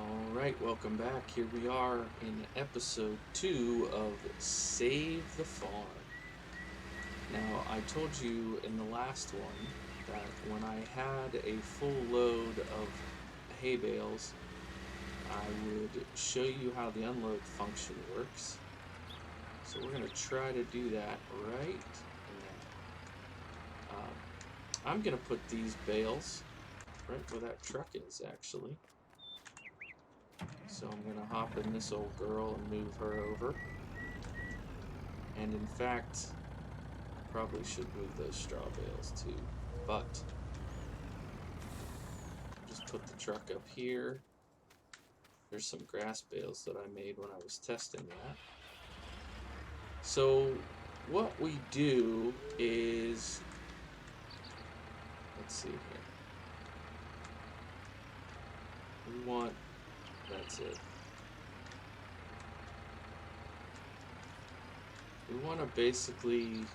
Alright, welcome back. Here we are in episode 2 of Save the Farm. Now, I told you in the last one that when I had a full load of hay bales, I would show you how the unload function works. So we're going to try to do that right now. I'm going to put these bales right where that truck is, actually. So I'm going to hop in this old girl and move her over. And in fact, I probably should move those straw bales too. But just put the truck up here. There's some grass bales that I made when I was testing that. So what we do is, let's see here. We want, that's it. We want to basically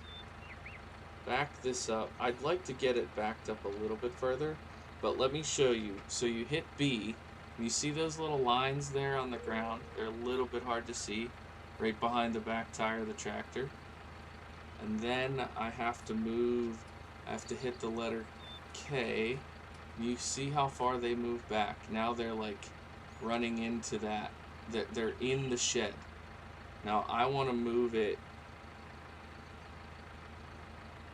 back this up. I'd like to get it backed up a little bit further, but let me show you. So you hit B, and you see those little lines there on the ground? They're a little bit hard to see, right behind the back tire of the tractor. And then I have to hit the letter K. You see how far they move back? Now they're like running into that. They're in the shed. Now I want to move it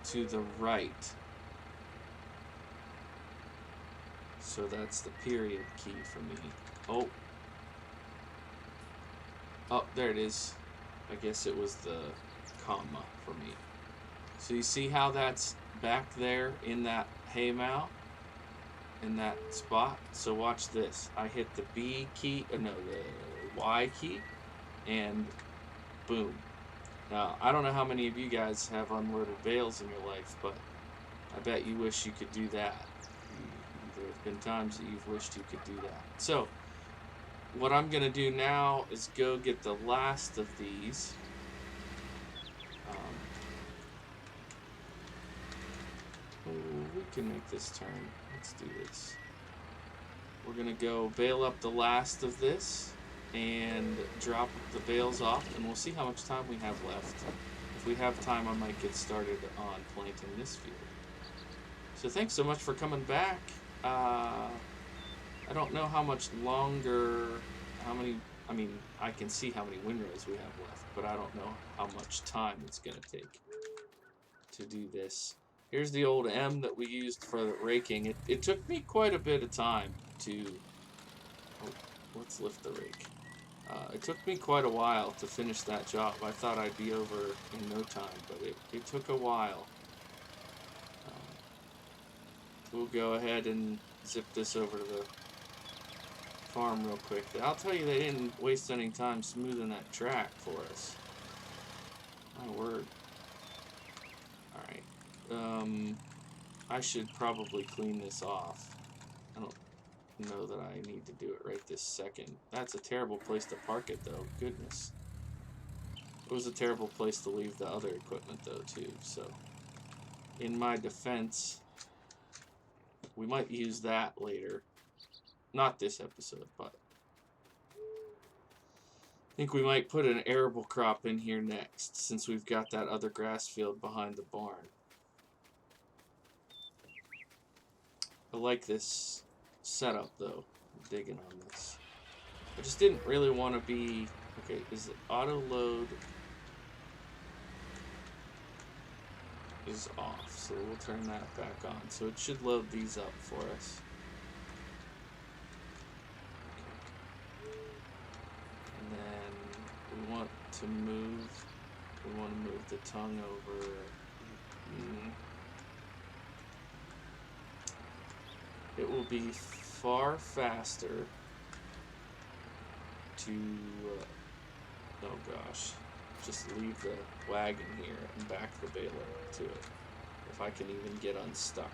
to the right. So that's the period key for me. Oh, there it is. I guess it was the comma for me. So you see how that's back there in that hay mow? In that spot? So watch this. I hit the B key, the Y key, and boom. Now, I don't know how many of you guys have unloaded bales in your life, but I bet you wish you could do that. There have been times that you've wished you could do that. So, what I'm going to do now is go get the last of these. We can make this turn. Let's do this. We're going to go bale up the last of this and drop the bales off, and we'll see how much time we have left. If we have time, I might get started on planting this field. So thanks so much for coming back. I don't know how much longer, I can see how many windrows we have left, but I don't know how much time it's going to take to do this. Here's the old M that we used for the raking. It took me quite a bit of time to... Oh, let's lift the rake. It took me quite a while to finish that job. I thought I'd be over in no time, but it took a while. We'll go ahead and zip this over to the farm real quick. I'll tell you, they didn't waste any time smoothing that track for us. My word. Alright. I should probably clean this off. I don't know that I need to do it right this second. That's a terrible place to park it, though. Goodness. It was a terrible place to leave the other equipment, though, too. So, in my defense, we might use that later. Not this episode, but I think we might put an arable crop in here next, since we've got that other grass field behind the barn. I like this setup, though. I'm digging on this. I just didn't really want to be... Okay, is it auto load is off, so we'll turn that back on. So it should load these up for us. And then we want to move the tongue over. It will be far faster to, oh gosh, just leave the wagon here and back the baler to it, if I can even get unstuck.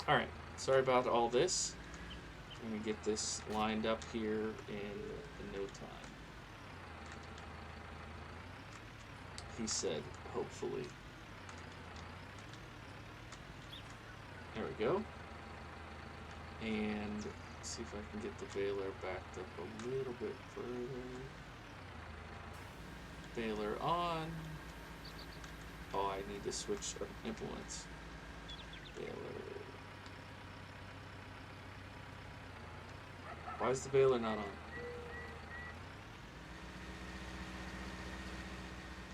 Alright, sorry about all this. I'm going to get this lined up here in no time. He said, hopefully. There we go. And see if I can get the baler backed up a little bit further. Baler on. Oh, I need to switch implements. Baler. Why is the baler not on?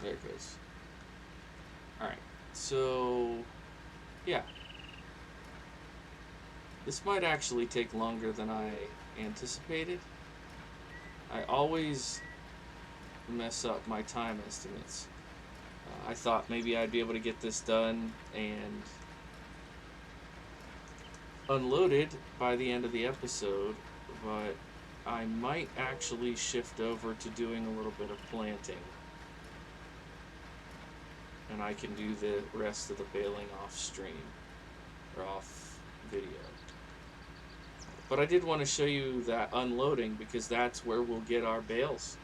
There it goes. Alright, so yeah. This might actually take longer than I anticipated. I always mess up my time estimates. I thought maybe I'd be able to get this done and unloaded by the end of the episode, but I might actually shift over to doing a little bit of planting. And I can do the rest of the baling off stream, or off video. But I did want to show you that unloading, because that's where we'll get our bales.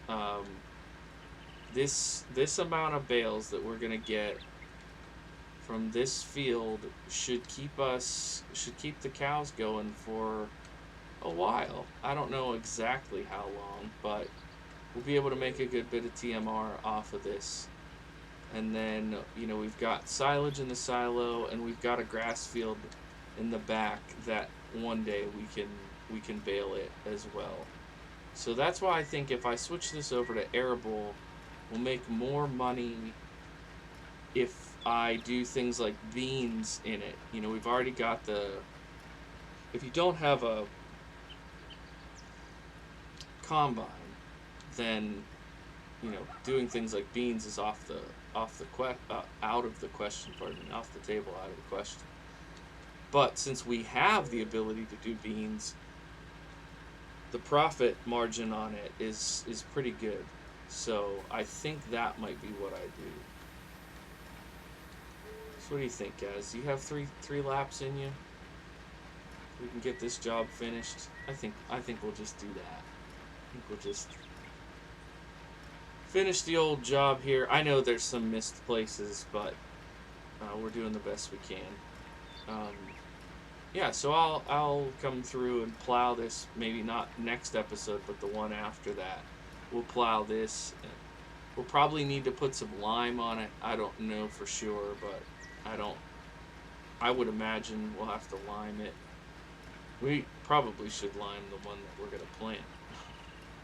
This amount of bales that we're gonna get from this field should keep the cows going for a while. I don't know exactly how long, but we'll be able to make a good bit of TMR off of this. And then, you know, we've got silage in the silo, and we've got a grass field in the back that one day we can bale it as well. So that's why I think if I switch this over to arable, we'll make more money if I do things like beans in it. You know, we've already got if you don't have a combine, then, you know, doing things like beans is out of the question, off the table, out of the question. But since we have the ability to do beans, the profit margin on it is pretty good. So I think that might be what I do. So what do you think, guys? Do you have three laps in you? We can get this job finished. I think we'll just do that. I think we'll just finish the old job here. I know there's some missed places, but we're doing the best we can. Yeah, so I'll come through and plow this. Maybe not next episode, but the one after that. We'll plow this. We'll probably need to put some lime on it. I don't know for sure, but I would imagine we'll have to lime it. We probably should lime the one that we're going to plant.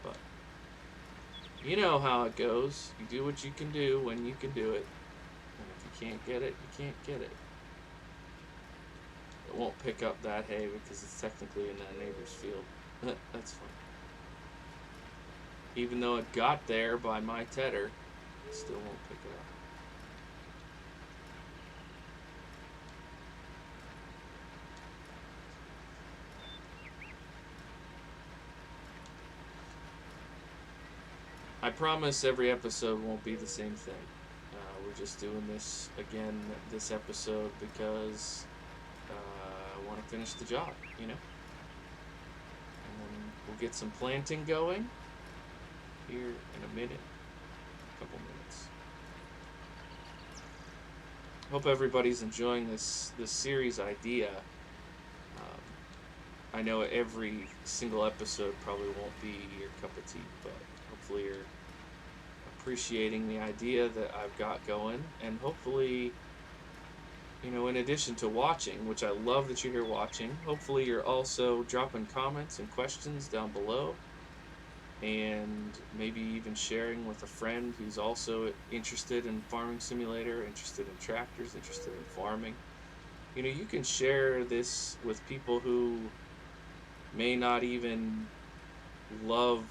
But you know how it goes. You do what you can do when you can do it. And if you can't get it, you can't get it. It won't pick up that hay because it's technically in that neighbor's field. That's fine. Even though it got there by my tedder, it still won't pick it up. I promise every episode won't be the same thing. We're just doing this again this episode because I want to finish the job, you know? And then we'll get some planting going here in a minute, a couple minutes. Hope everybody's enjoying this series idea. I know every single episode probably won't be your cup of tea, but hopefully you're appreciating the idea that I've got going, and hopefully, you know, in addition to watching, which I love that you're here watching, hopefully you're also dropping comments and questions down below, and maybe even sharing with a friend who's also interested in Farming Simulator, interested in tractors, interested in farming. You know, you can share this with people who may not even love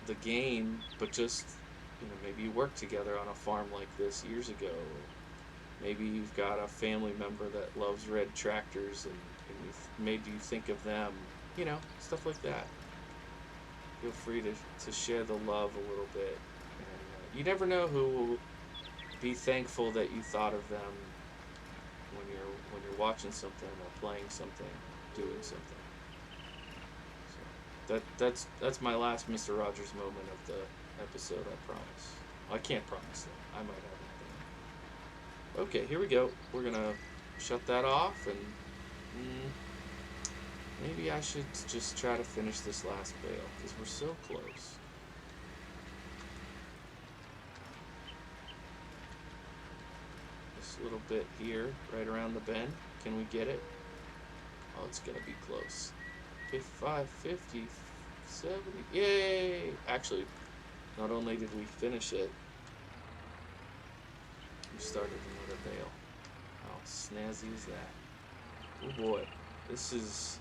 the game, but just, you know, maybe you worked together on a farm like this years ago. Maybe you've got a family member that loves red tractors, and made you think of them. You know, stuff like that. Feel free to share the love a little bit. And you never know who will be thankful that you thought of them when you're watching something or playing something, doing something. So that's my last Mr. Rogers moment of the episode, I promise. Well, I can't promise that. I might have anything. Okay, here we go. We're gonna shut that off, and Maybe I should just try to finish this last bale, because we're so close. Just a little bit here, right around the bend. Can we get it? Oh, it's going to be close. 55, 50, 70. Yay! Actually, not only did we finish it, we started another bale. How snazzy is that? Oh boy, this is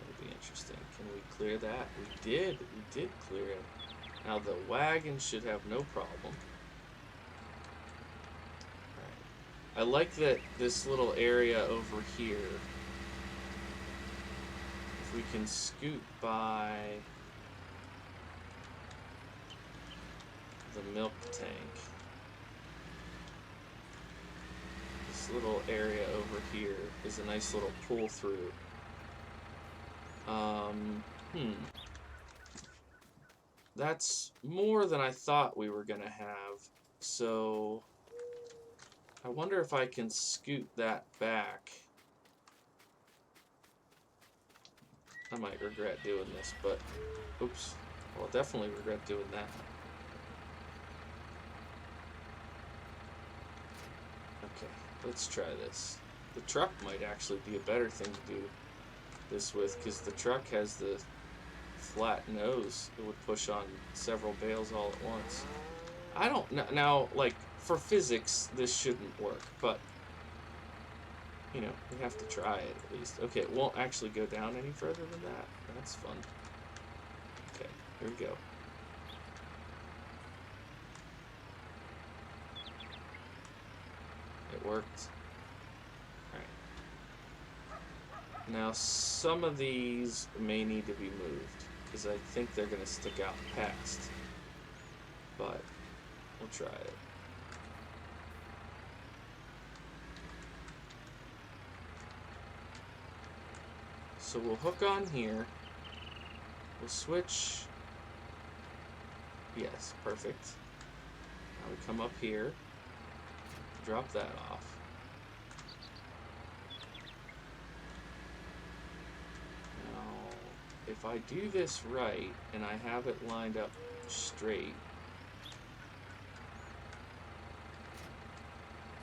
gonna be interesting. Can we clear that? We did clear it. Now the wagon should have no problem. Alright. I like that this little area over here, if we can scoot by the milk tank. This little area over here is a nice little pull through. That's more than I thought we were gonna have. So I wonder if I can scoot that back. I might regret doing this, but oops. Well, I'll definitely regret doing that. Okay, let's try this. The truck might actually be a better thing to do this with, because the truck has the flat nose. It would push on several bales all at once. I don't know. Now, like, for physics, this shouldn't work, but, you know, we have to try it at least. Okay, it won't actually go down any further than that. That's fun. Okay, here we go. It worked. Alright. Now, some of these may need to be moved, because I think they're going to stick out past. But we'll try it. So we'll hook on here. We'll switch. Yes, perfect. Now we come up here. Drop that off. Now, if I do this right, and I have it lined up straight,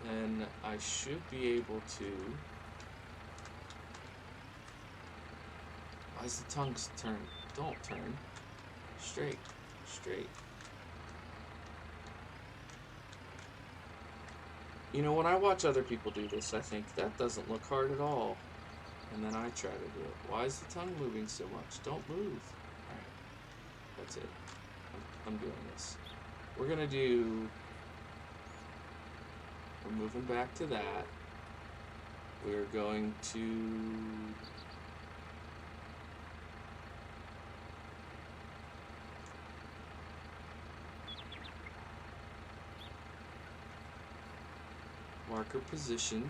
then I should be able to... Why is the tongues turn? Don't turn. Straight. Straight. You know, when I watch other people do this, I think, that doesn't look hard at all. And then I try to do it. Why is the tongue moving so much? Don't move. Alright. That's it. I'm doing this. We're gonna do... We're moving back to that. We're going to... marker position.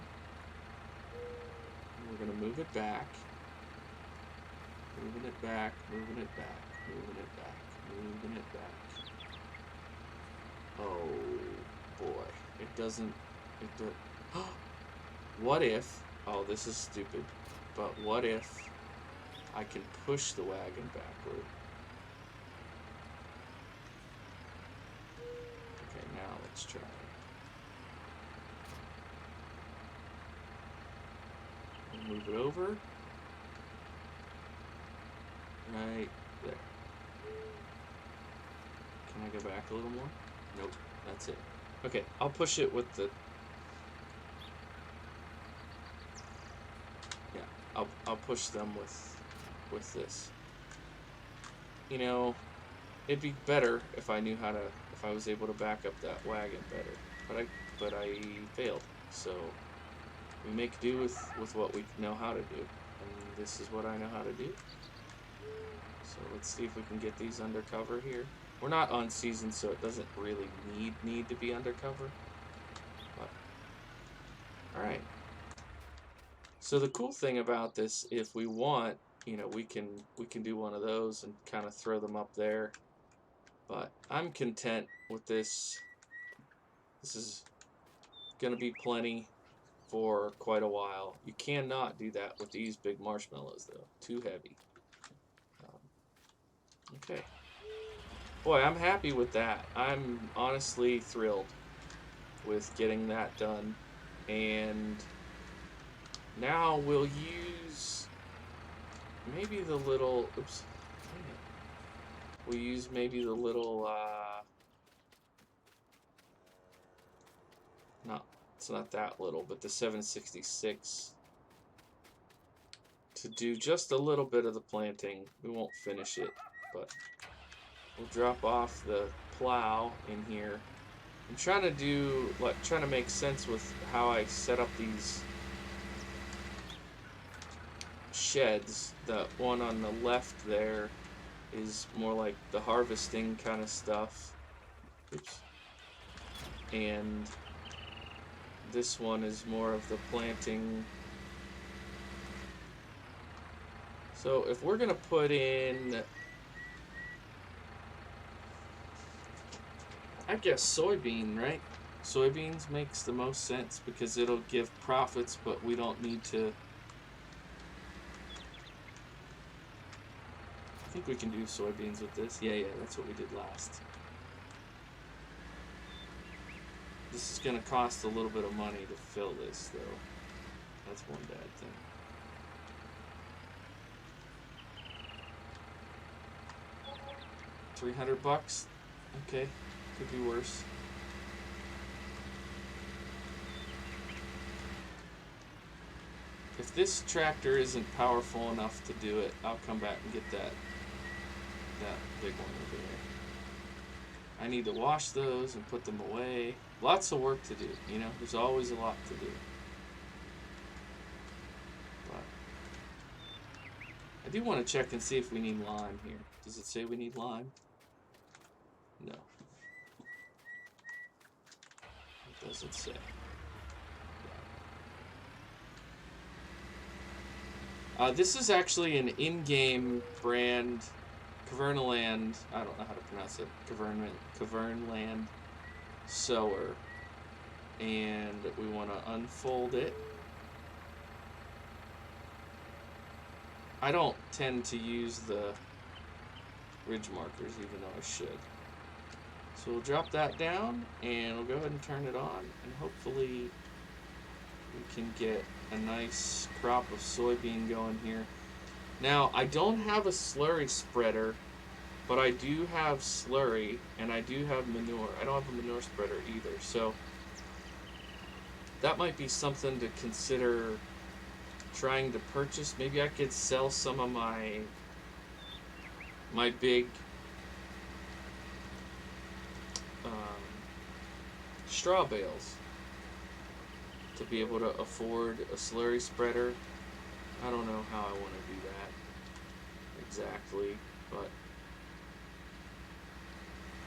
We're going to move it back. Moving it back, moving it back, moving it back, moving it back. Oh boy. It doesn't... It does... What if... Oh, this is stupid. But what if I can push the wagon backward? Okay, now let's try it. Move it over. Right there. Can I go back a little more? Nope, that's it. Okay, I'll push it with the... Yeah, I'll push them with this. You know, it'd be better if I knew how to... If I was able to back up that wagon better. But I failed, so... We make do with what we know how to do, and this is what I know how to do. So let's see if we can get these undercover here. We're not on season, so it doesn't really need to be undercover. But all right. So the cool thing about this, if we want, you know, we can do one of those and kind of throw them up there. But I'm content with this. This is gonna be plenty. for quite a while. You cannot do that with these big marshmallows, though. Too heavy. Okay. Boy, I'm happy with that. I'm honestly thrilled with getting that done. And now we'll use maybe the little, oops, we'll use maybe the little, not, it's not that little, but the 766 to do just a little bit of the planting. We won't finish it, but we'll drop off the plow in here. I'm trying to do, like, trying to make sense with how I set up these sheds. The one on the left there is more like the harvesting kind of stuff. Oops. And this one is more of the planting. So if we're gonna put in, I guess soybean, right? Soybeans makes the most sense because it'll give profits, but we don't need to. I think we can do soybeans with this. Yeah, that's what we did last. This is gonna cost a little bit of money to fill this, though. That's one bad thing. $300? Okay, could be worse. If this tractor isn't powerful enough to do it, I'll come back and get that big one over there. I need to wash those and put them away. Lots of work to do, you know? There's always a lot to do. But I do want to check and see if we need lime here. Does it say we need lime? No. It doesn't say. This is actually an in-game brand, Kverneland, I don't know how to pronounce it, Kverneland sower. And we want to unfold it. I don't tend to use the ridge markers, even though I should. So we'll drop that down, and we'll go ahead and turn it on, and hopefully we can get a nice crop of soybean going here. Now, I don't have a slurry spreader, but I do have slurry, and I do have manure. I don't have a manure spreader either, so that might be something to consider trying to purchase. Maybe I could sell some of my big straw bales to be able to afford a slurry spreader. I don't know how I want to do that exactly, but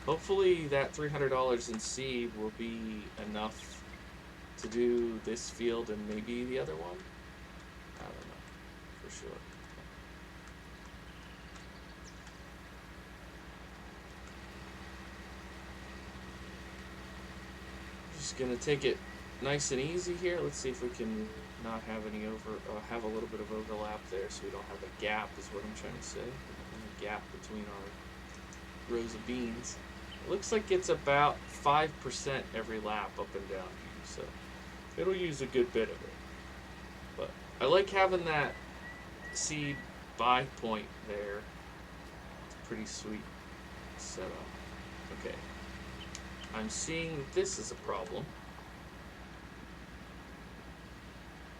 hopefully that $300 in seed will be enough to do this field and maybe the other one. I don't know for sure. Just gonna take it nice and easy here. Let's see if we can not have any have a little bit of overlap there, so we don't have a gap, is what I'm trying to say. A gap between our rows of beans. It looks like it's about 5% every lap up and down here, so it'll use a good bit of it. But I like having that seed buy point there. It's a pretty sweet setup. Okay. I'm seeing that this is a problem.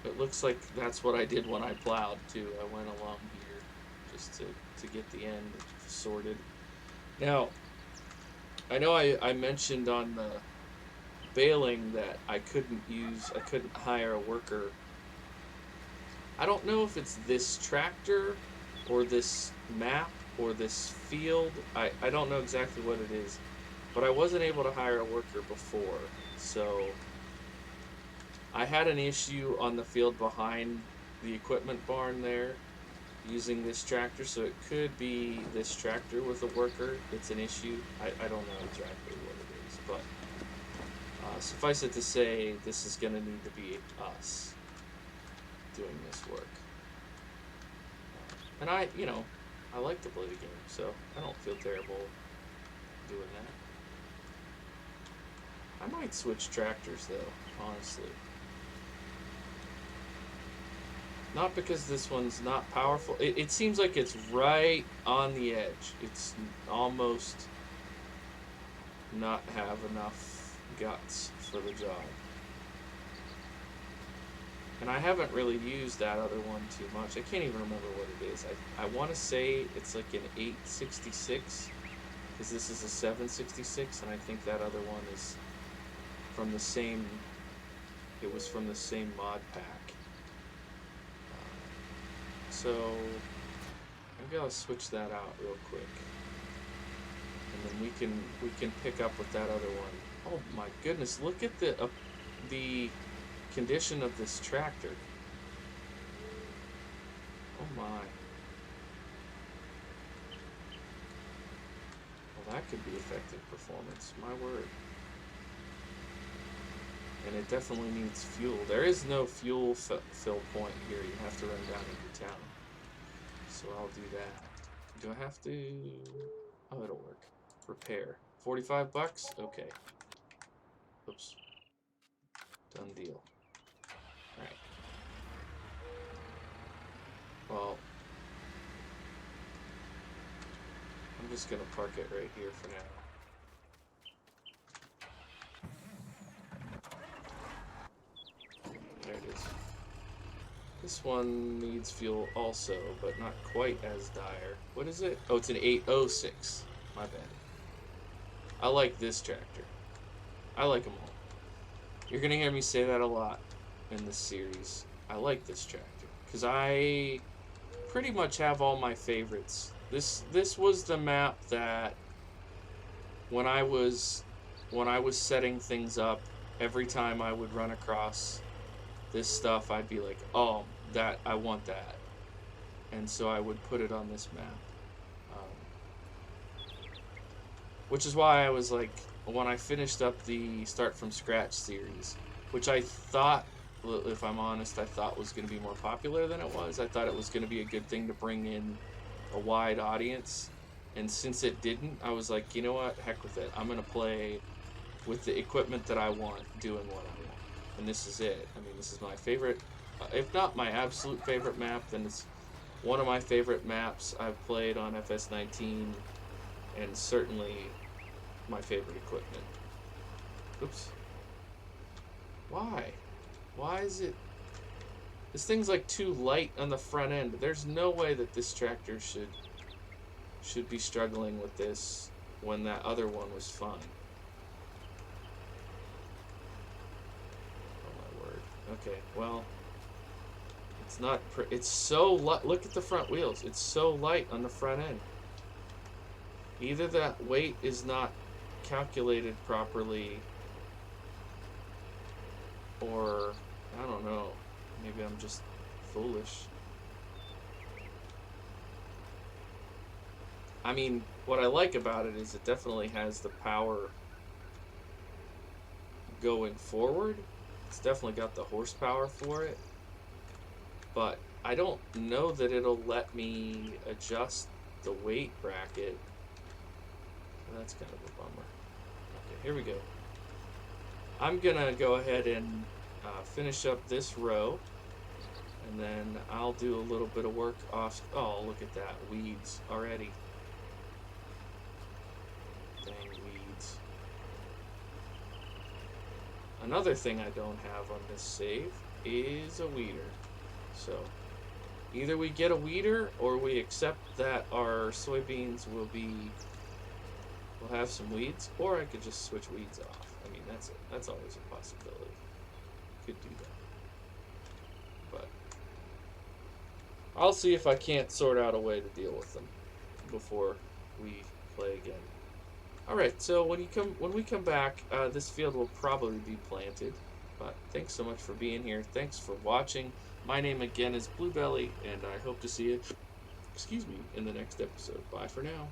It looks like that's what I did when I plowed too. I went along here just to get the end sorted. Now, I know I mentioned on the baling that I couldn't hire a worker. I don't know if it's this tractor or this map or this field. I don't know exactly what it is, but I wasn't able to hire a worker before, so I had an issue on the field behind the equipment barn there using this tractor, so it could be this tractor with a worker. It's an issue. I don't know exactly what it is, but suffice it to say, this is going to need to be us doing this work. And I like to play the game, so I don't feel terrible doing that. I might switch tractors, though, honestly. Not because this one's not powerful. It seems like it's right on the edge. It's almost not have enough guts for the job. And I haven't really used that other one too much. I can't even remember what it is. I want to say it's like an 866, because this is a 766, and I think that other one is from the same, it was from the same mod pack. So maybe I'll switch that out real quick, and then we can pick up with that other one. Oh my goodness! Look at the condition of this tractor. Oh my! Well, that could be affecting performance. My word! And it definitely needs fuel. There is no fuel fill point here. You have to run down into town. So I'll do that. Do I have to? Oh, it'll work. Repair. 45 bucks? Okay. Oops. Done deal. Alright. Well, I'm just gonna park it right here for now. There it is. This one needs fuel also, but not quite as dire. What is it? Oh, it's an 806. My bad. I like this tractor. I like them all. You're going to hear me say that a lot in this series. I like this tractor, because I pretty much have all my favorites. This was the map that when I was setting things up, every time I would run across this stuff, I'd be like, oh, I want that. And so I would put it on this map. Which is why I was like, when I finished up the Start From Scratch series, which I thought, if I'm honest, I thought was going to be more popular than it was. I thought it was going to be a good thing to bring in a wide audience. And since it didn't, I was like, you know what, heck with it. I'm going to play with the equipment that I want, doing what I want. And this is it. I mean, this is my favorite, if not my absolute favorite map, then it's one of my favorite maps I've played on FS19, and certainly my favorite equipment. Oops. Why? Why is it... This thing's like too light on the front end. There's no way that this tractor should be struggling with this when that other one was fine. Okay, well, it's not, it's so light. Look at the front wheels. It's so light on the front end. Either that weight is not calculated properly, or, I don't know, maybe I'm just foolish. I mean, what I like about it is it definitely has the power going forward. It's definitely got the horsepower for it, but I don't know that it'll let me adjust the weight bracket. That's kind of a bummer. Okay, here we go. I'm gonna go ahead and finish up this row, and then I'll do a little bit of work off. Oh, look at that, weeds already. Dang weeds. Another thing I don't have on this save is a weeder. So either we get a weeder or we accept that our soybeans will have some weeds, or I could just switch weeds off. I mean, that's always a possibility. Could do that. But I'll see if I can't sort out a way to deal with them before we play again. Alright, so when we come back, this field will probably be planted. But thanks so much for being here. Thanks for watching. My name again is Bluebelly, and I hope to see you, in the next episode. Bye for now.